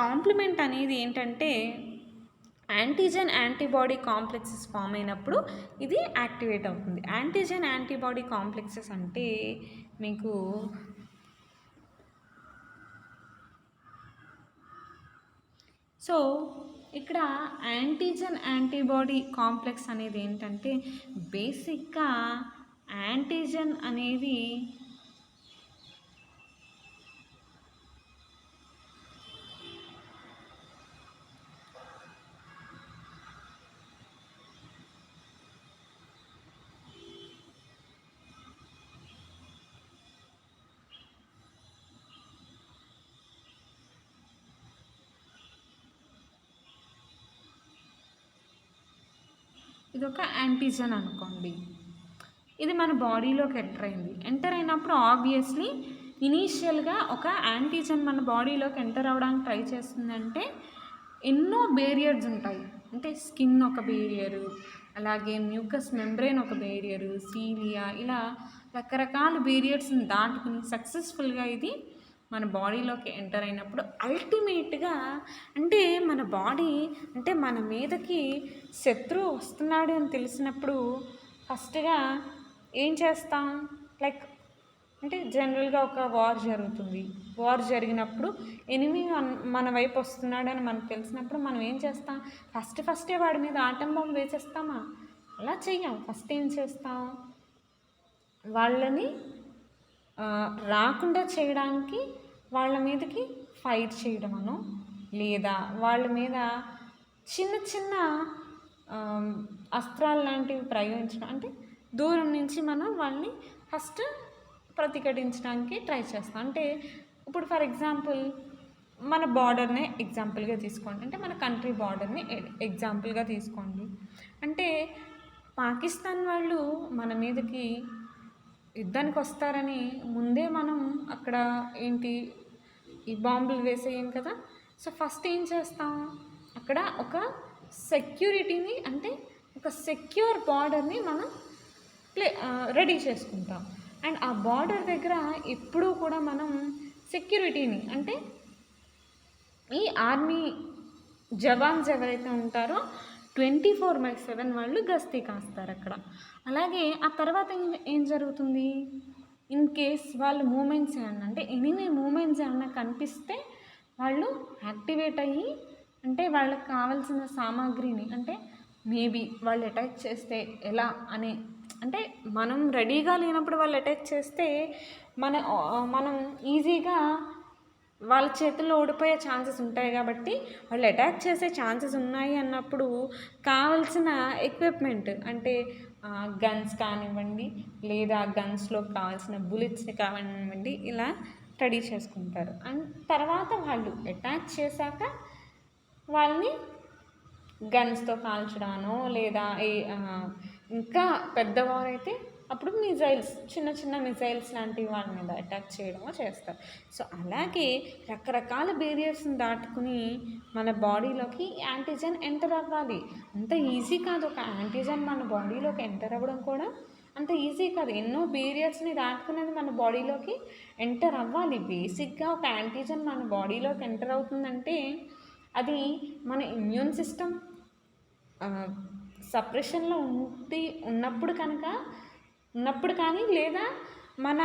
కాంప్లిమెంట్ అనేది ఏంటంటే యాంటీజెన్ యాంటీబాడీ కాంప్లెక్సెస్ ఫామ్ అయినప్పుడు ఇది యాక్టివేట్ అవుతుంది. యాంటీజెన్ యాంటీబాడీ కాంప్లెక్సెస్ అంటే మీకు సో ఇక్కడ యాంటీజెన్ యాంటీబాడీ కాంప్లెక్స్ అనేది ఏంటంటే బేసిక్గా యాంటీజెన్ అనేది ఇదొక యాంటీజన్ అనుకోండి. ఇది మన బాడీలోకి ఎంటర్ అయినప్పుడు ఆబ్వియస్లీ ఇనీషియల్గా ఒక యాంటీజన్ మన బాడీలోకి ఎంటర్ అవ్వడానికి ట్రై చేస్తుందంటే ఎన్నో బేరియర్స్ ఉంటాయి. అంటే స్కిన్ ఒక బేరియరు, అలాగే మ్యూకస్ మెంబ్రెయిన్ ఒక బేరియరు, సీలియా, ఇలా రకరకాల బేరియర్స్ని దాటుకుని సక్సెస్ఫుల్గా ఇది మన బాడీలోకి ఎంటర్ అయినప్పుడు అల్టిమేట్గా అంటే మన బాడీ అంటే మన మీదకి శత్రువు వస్తున్నాడు అని తెలిసినప్పుడు ఫస్ట్గా ఏం చేస్తాం? లైక్ అంటే జనరల్గా ఒక వార్ జరుగుతుంది. వార్ జరిగినప్పుడు ఎనిమీ మన వైపు వస్తున్నాడని మనకు తెలిసినప్పుడు మనం ఏం చేస్తాం? ఫస్టే వాడి మీద ఆటం బాంబు వేసేస్తామా? అలా చెయ్యం. ఫస్ట్ ఏం చేస్తాం? వాళ్ళని రాకుండా చేయడానికి వాళ్ళ మీదకి ఫైర్ చేయడమనో, లేదా వాళ్ళ మీద చిన్న చిన్న అస్త్రాలు లాంటివి ప్రయోగించడం, అంటే దూరం నుంచి మనం వాళ్ళని ఫస్ట్ ప్రతిఘటించడానికి ట్రై చేస్తాం. అంటే ఇప్పుడు ఫర్ ఎగ్జాంపుల్ మన బార్డర్నే ఎగ్జాంపుల్గా తీసుకోండి. అంటే మన కంట్రీ బార్డర్ని ఎగ్జాంపుల్గా తీసుకోండి. అంటే పాకిస్తాన్ వాళ్ళు మన మీదకి యుద్ధానికి వస్తారని ముందే మనం అక్కడ ఏంటి ఈ బాంబులు వేసేయం కదా. సో ఫస్ట్ ఏం చేస్తాం? అక్కడ ఒక సెక్యూరిటీని, అంటే ఒక సెక్యూర్ బార్డర్ని మనం రెడీ చేసుకుంటాం. అండ్ ఆ బార్డర్ దగ్గర ఎప్పుడూ కూడా మనం సెక్యూరిటీని, అంటే ఈ ఆర్మీ జవాన్స్ ఎవరైతే ఉంటారో 24/7 వాళ్ళు గస్తీ కాస్తారు అక్కడ. అలాగే ఆ తర్వాత ఏం జరుగుతుంది? ఇన్ కేస్ వాళ్ళ మూమెంట్స్ ఏమన్నా, అంటే ఎనిమీ మూమెంట్స్ ఏమన్నా కనిపిస్తే వాళ్ళు యాక్టివేట్ అయ్యి, అంటే వాళ్ళకి కావాల్సిన సామాగ్రిని, అంటే మేబీ వాళ్ళు అటాక్ చేస్తే ఎలా అని, అంటే మనం రెడీగా లేనప్పుడు వాళ్ళు అటాక్ చేస్తే మనం ఈజీగా వాళ్ళ చేతుల్లో ఓడిపోయే ఛాన్సెస్ ఉంటాయి. కాబట్టి వాళ్ళు అటాక్ చేసే ఛాన్సెస్ ఉన్నాయి అన్నప్పుడు కావలసిన ఎక్విప్మెంట్, అంటే గన్స్ కానివ్వండి, లేదా గన్స్లో కావాల్సిన బుల్లెట్స్ని కానివ్వండి, ఇలా రెడీ చేసుకుంటారు. అండ్ తర్వాత వాళ్ళు అటాక్ చేశాక వాళ్ళని గన్స్తో కాల్చడానో, లేదా ఇంకా పెద్దవారైతే అప్పుడు మిజైల్స్, చిన్న చిన్న మిజైల్స్ లాంటివి వాళ్ళ మీద అటాక్ చేయడమో చేస్తారు. సో అలాగే రకరకాల బేరియర్స్ని దాటుకుని మన బాడీలోకి యాంటీజన్ ఎంటర్ అవ్వాలి. అంత ఈజీ కాదు. ఒక యాంటీజన్ మన బాడీలోకి ఎంటర్ అవ్వడం కూడా అంత ఈజీ కాదు. ఎన్నో బేరియర్స్ని దాటుకునేది మన బాడీలోకి ఎంటర్ అవ్వాలి. బేసిక్గా ఒక యాంటీజన్ మన బాడీలోకి ఎంటర్ అవుతుందంటే అది మన ఇమ్యూన్ సిస్టమ్ సప్రెషన్లో ఉన్నప్పుడు కానీ, లేదా మన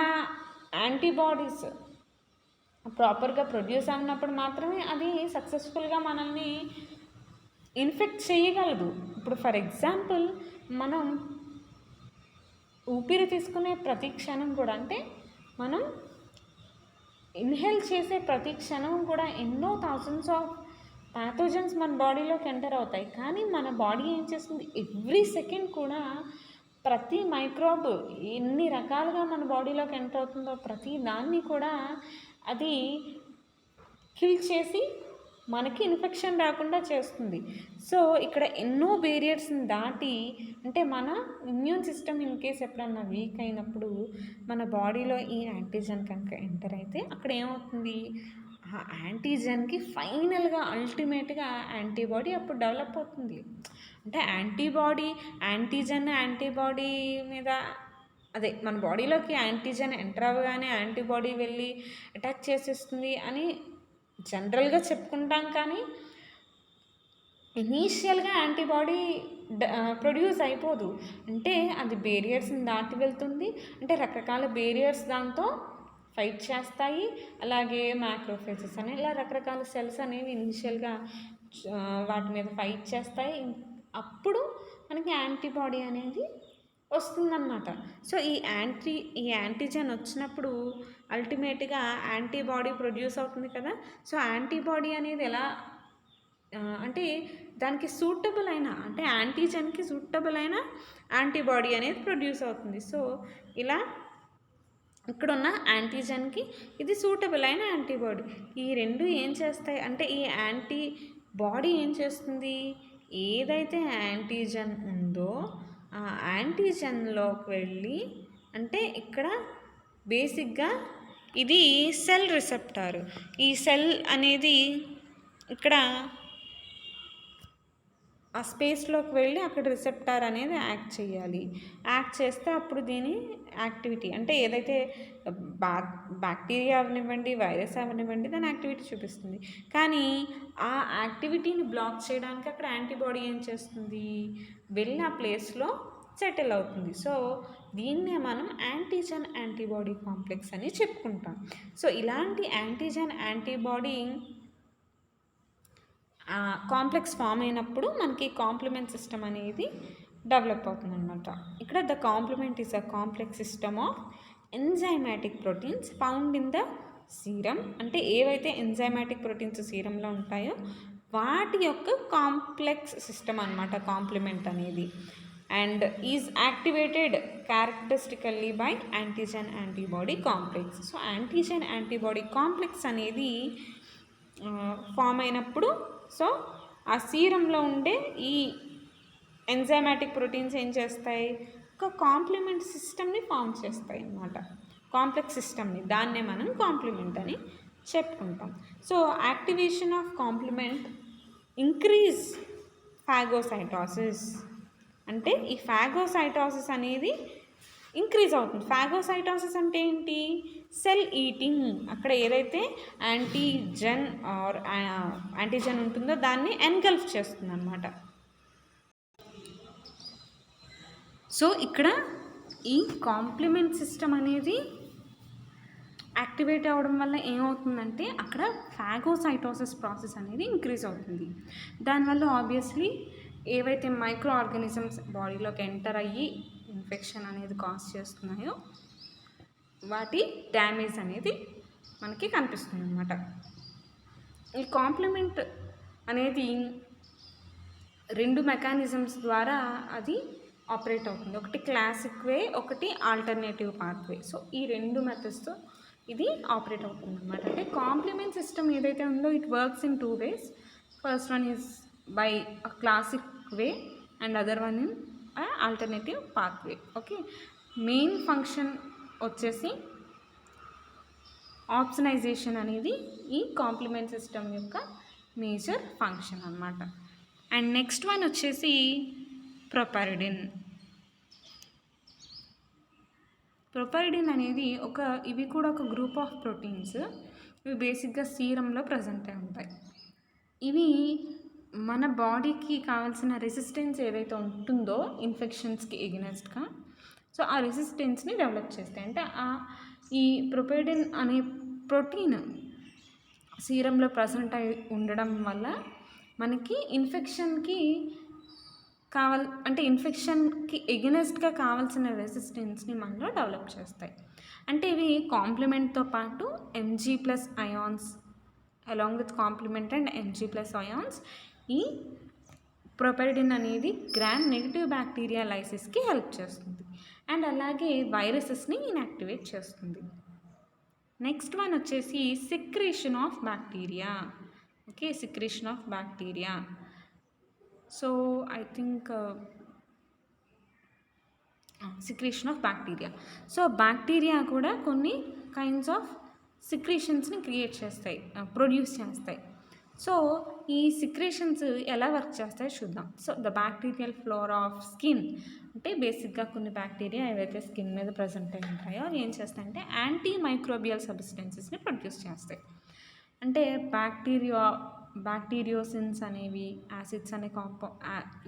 యాంటీబాడీస్ ప్రాపర్గా ప్రొడ్యూస్ అయినప్పుడు మాత్రమే అది సక్సెస్ఫుల్గా మనల్ని ఇన్ఫెక్ట్ చేయగలదు. ఇప్పుడు ఫర్ ఎగ్జాంపుల్ మనం ఊపిరి తీసుకునే ప్రతి క్షణం కూడా, అంటే మనం ఇన్హేల్ చేసే ప్రతి క్షణం కూడా ఎన్నో థౌజండ్స్ ఆఫ్ ప్యాథోజన్స్ మన బాడీలోకి ఎంటర్ అవుతాయి. కానీ మన బాడీ ఏం చేస్తుంది? ఎవ్రీ సెకండ్ కూడా ప్రతి మైక్రోబ్ ఎన్ని రకాలుగా మన బాడీలోకి ఎంటర్ అవుతుందో ప్రతి దాన్ని కూడా అది కిల్ చేసి మనకి ఇన్ఫెక్షన్ రాకుండా చేస్తుంది. సో ఇక్కడ ఎన్నో బేరియర్స్ని దాటి, అంటే మన ఇమ్యూన్ సిస్టమ్ ఇన్ కేస్ ఎప్పుడన్నా వీక్ అయినప్పుడు మన బాడీలో ఈ యాంటీజన్ కనుక ఎంటర్ అయితే అక్కడ ఏమవుతుంది? ఆ యాంటీజన్కి ఫైనల్గా అల్టిమేట్గా యాంటీబాడీ అప్పుడు డెవలప్ అవుతుంది. అంటే యాంటీబాడీ మీద అదే మన బాడీలోకి యాంటీజన్ ఎంటర్ అవ్వగానే యాంటీబాడీ వెళ్ళి అటాక్ చేసేస్తుంది అని జనరల్గా చెప్పుకుంటాం. కానీ ఇనీషియల్గా యాంటీబాడీ ప్రొడ్యూస్ అయిపోదు. అంటే అది బేరియర్స్ని దాటి వెళ్తుంది. అంటే రకరకాల బేరియర్స్ దాంతో ఫైట్ చేస్తాయి. అలాగే మ్యాక్రోఫేజెస్ అని ఇలా రకరకాల సెల్స్ అనేవి ఇనిషియల్గా వాటి మీద ఫైట్ చేస్తాయి. అప్పుడు మనకి యాంటీబాడీ అనేది వస్తుందన్నమాట. సో ఈ యాంటీజన్ వచ్చినప్పుడు అల్టిమేట్గా యాంటీబాడీ ప్రొడ్యూస్ అవుతుంది కదా. సో యాంటీబాడీ అనేది ఎలా అంటే దానికి సూటబుల్ అయిన, అంటే యాంటీజన్కి సూటబుల్ అయిన యాంటీబాడీ అనేది ప్రొడ్యూస్ అవుతుంది. సో ఇలా ఇక్కడున్న యాంటీజన్కి ఇది సూటబుల్ అయిన యాంటీబాడీ. ఈ రెండు ఏం చేస్తాయి అంటే ఈ యాంటీబాడీ ఏం చేస్తుంది? ఏదైతే యాంటీజన్ ఉందో ఆ యాంటీజన్లోకి వెళ్ళి, అంటే ఇక్కడ బేసిక్గా ఇది సెల్ రిసెప్టార్. ఈ సెల్ అనేది ఇక్కడ ఆ స్పేస్లోకి వెళ్ళి అక్కడ రిసెప్టార్ అనేది యాక్ట్ చేయాలి. యాక్ట్ చేస్తే అప్పుడు దీని యాక్టివిటీ, అంటే ఏదైతే బ్యాక్టీరియా అవనివ్వండి, వైరస్ అవనివ్వండి, దాని యాక్టివిటీ చూపిస్తుంది. కానీ ఆ యాక్టివిటీని బ్లాక్ చేయడానికి అక్కడ యాంటీబాడీ ఏం చేస్తుంది, వెళ్ళి ఆ ప్లేస్లో సెటిల్ అవుతుంది. సో దీన్నే మనం యాంటీజన్ యాంటీబాడీ కాంప్లెక్స్ అని చెప్పుకుంటాం. సో ఇలాంటి యాంటీజన్ యాంటీబాడీ కాంప్లెక్స్ ఫామ్ అయినప్పుడు మనకి కాంప్లిమెంట్ సిస్టమ్ అనేది డెవలప్ అవుతుంది అనమాట. ఇక్కడ the complement is a complex system of enzymatic proteins found in the serum. అంటే ఏవైతే ఎంజైమాటిక్ ప్రోటీన్స్ సీరంలో ఉంటాయో వాటి యొక్క కాంప్లెక్స్ సిస్టమ్ అనమాట కాంప్లిమెంట్ అనేది. And is activated characteristically by antigen antibody complex. So antigen antibody complex అనేది ఫామ్ అయినప్పుడు సో ఆ సీరంలో ఉండే ఈ ఎంజైమాటిక్ ప్రోటీన్స్ ఏం చేస్తాయి, ఒక కాంప్లిమెంట్ సిస్టమ్ని ఫామ్ చేస్తాయి అన్నమాట. కాంప్లెక్స్ సిస్టమ్ని, దాన్నే మనం కాంప్లిమెంట్ అని చెప్పుకుంటాం. So activation of complement increase phagocytosis. అంటే ఈ ఫాగోసైటోసిస్ అనేది ఇంక్రీజ్ అవుతుంది. ఫాగోసైటోసిస్ అంటే ఏంటి, సెల్ ఈటింగ్. అక్కడ ఏదైతే యాంటీజన్ ఆర్ యాంటీజన్ ఉంటుందో దాన్ని ఎన్గల్ఫ్ చేస్తుంది అన్నమాట. సో ఇక్కడ ఈ కాంప్లిమెంట్ సిస్టమ్ అనేది యాక్టివేట్ అవ్వడం వల్ల ఏమవుతుందంటే అక్కడ ఫాగోసైటోసిస్ ప్రాసెస్ అనేది ఇంక్రీజ్ అవుతుంది. దానివల్ల ఆబ్వియస్లీ ఏవైతే మైక్రో ఆర్గానిజమ్స్ బాడీలోకి ఎంటర్ అయ్యి ఇన్ఫెక్షన్ అనేది కాజ్ చేస్తున్నాయో వాటి డ్యామేజ్ అనేది మనకి కనిపిస్తుంది అన్నమాట. ఈ కాంప్లిమెంట్ అనేది 2 మెకానిజమ్స్ ద్వారా అది ఆపరేట్ అవుతుంది. ఒకటి క్లాసిక్ వే, ఒకటి ఆల్టర్నేటివ్ పాత్వే. సో ఈ 2 మెథడ్స్తో ఇది ఆపరేట్ అవుతుంది అన్నమాట. అంటే కాంప్లిమెంట్ సిస్టమ్ ఏదైతే ఉందో it works in 2 ways. First one is by a classic way and other one in alternative pathway. Okay, main function వచ్చేసి ఆప్సనైజేషన్ అనేది ఈ కాంప్లిమెంట్ సిస్టమ్ యొక్క మేజర్ ఫంక్షన్ అన్నమాట. అండ్ నెక్స్ట్ వన్ వచ్చేసి ప్రొపరిడిన్. ప్రొపరిడిన్ అనేది ఇవి కూడా ఒక గ్రూప్ ఆఫ్ ప్రోటీన్స్. ఇవి బేసిక్గా సీరంలో ప్రజెంట్ అయి ఉంటాయి. ఇవి మన బాడీకి కావాల్సిన రెసిస్టెన్స్ ఏదైతే ఉంటుందో ఇన్ఫెక్షన్స్కి ఎగెనెస్ట్గా, సో ఆ రెసిస్టెన్స్ని డెవలప్ చేస్తాయి. అంటే ఈ ప్రొపరిడిన్ అనే ప్రోటీన్ సీరంలో ప్రజెంట్ అయి ఉండడం వల్ల మనకి ఇన్ఫెక్షన్కి ఇన్ఫెక్షన్కి ఎగెనెస్ట్గా కావాల్సిన రెసిస్టెన్స్ని మనలో డెవలప్ చేస్తాయి. అంటే ఇవి కాంప్లిమెంట్తో పాటు Mg+ ions along with complement and Mg+ ions ఈ ప్రొపరిడిన్ అనేది గ్రామ్ నెగిటివ్ బ్యాక్టీరియా లైసిస్కి హెల్ప్ చేస్తుంది అండ్ అలాగే వైరసెస్ని ఇన్యాక్టివేట్ చేస్తుంది. నెక్స్ట్ వన్ వచ్చేసి secretion of bacteria. Okay, secretion of bacteria. So I think secretion of bacteria. So bacteria కూడా కొన్ని కైండ్స్ ఆఫ్ సెక్రేషన్స్ని క్రియేట్ చేస్తాయి, ప్రొడ్యూస్ చేస్తాయి. సో ఈ సెక్రేషన్స్ ఎలా వర్క్ చేస్తాయో చూద్దాం. So the bacterial flora of skin, అంటే బేసిక్గా కొన్ని బ్యాక్టీరియా ఏవైతే స్కిన్ మీద ప్రజెంట్ అయి ఉంటాయో అవి ఏం చేస్తాయంటే యాంటీ మైక్రోబియల్ సబ్స్టెన్సెస్ని ప్రొడ్యూస్ చేస్తాయి. అంటే బ్యాక్టీరియోసిన్స్ అనేవి యాసిడ్స్ అనే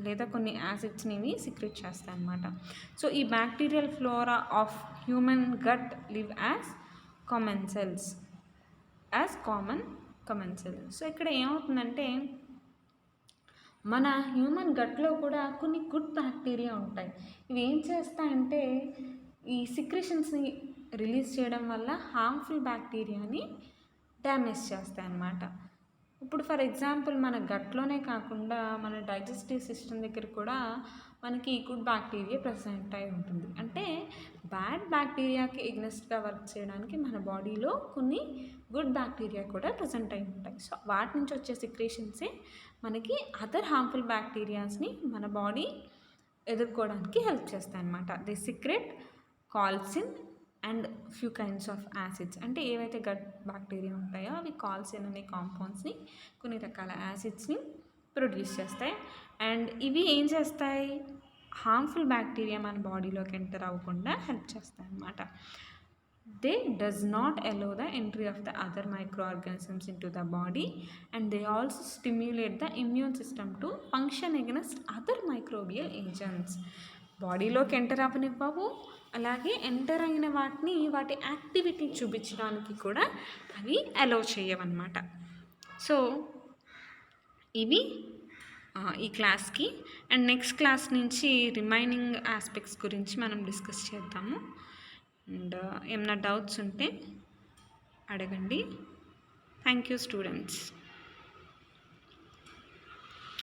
లేదా కొన్ని యాసిడ్స్ని సెక్రెట్ చేస్తాయి అన్నమాట. సో ఈ bacterial flora of human gut live as common cells. So ఇక్కడ ఏమవుతుందంటే మన హ్యూమన్ గట్లో కూడా కొన్ని గుడ్ బ్యాక్టీరియా ఉంటాయి. ఇవి ఏం చేస్తాయంటే ఈ సెక్రెషన్స్ని రిలీజ్ చేయడం వల్ల హార్మ్ఫుల్ బ్యాక్టీరియాని డ్యామేజ్ చేస్తాయి అన్నమాట. ఇప్పుడు ఫర్ ఎగ్జాంపుల్ మన గట్లోనే కాకుండా మన డైజెస్టివ్ సిస్టమ్ దగ్గర కూడా మనకి గుడ్ బ్యాక్టీరియా ప్రెసెంట్ అయి ఉంటుంది. అంటే బ్యాడ్ బ్యాక్టీరియాకి ఎగ్నెస్ట్గా వర్క్ చేయడానికి మన బాడీలో కొన్ని గుడ్ బ్యాక్టీరియా కూడా ప్రెసెంట్ అయి ఉంటాయి. సో వాటి నుంచి వచ్చే సెక్రేషన్సే మనకి అదర్ హార్మ్ఫుల్ బ్యాక్టీరియాస్ని మన బాడీ ఎదుర్కోవడానికి హెల్ప్ చేస్తాయి అన్నమాట. ది సీక్రెట్ కాల్సిన్ and few kinds of acids. అంటే ఏవైతే గట్ బ్యాక్టీరియా ఉంటాయో అవి కాల్సిన్ అనే కాంపౌండ్స్ని, కొన్ని రకాల యాసిడ్స్ని ప్రొడ్యూస్ చేస్తాయి. అండ్ ఇవి ఏం చేస్తాయి, హార్మ్ఫుల్ బ్యాక్టీరియా మన బాడీలోకి ఎంటర్ అవ్వకుండా హెల్ప్ చేస్తాయి అన్నమాట. They does not allow the entry of the other microorganisms into the body, and they also stimulate the immune system to function against other microbial agents. బాడీలోకి enter అవ్వనివ్వవు, అలాగే enter అయిన వాటిని వాటి యాక్టివిటీ చూపించడానికి కూడా అవి అలౌ చేయవన్నమాట. సో ఇవి ఈ క్లాస్కి. అండ్ నెక్స్ట్ క్లాస్ నుంచి రిమైనింగ్ ఆస్పెక్ట్స్ గురించి మనం డిస్కస్ చేద్దాము. అండ్ ఏమైనా డౌట్స్ ఉంటే అడగండి. Thank you students.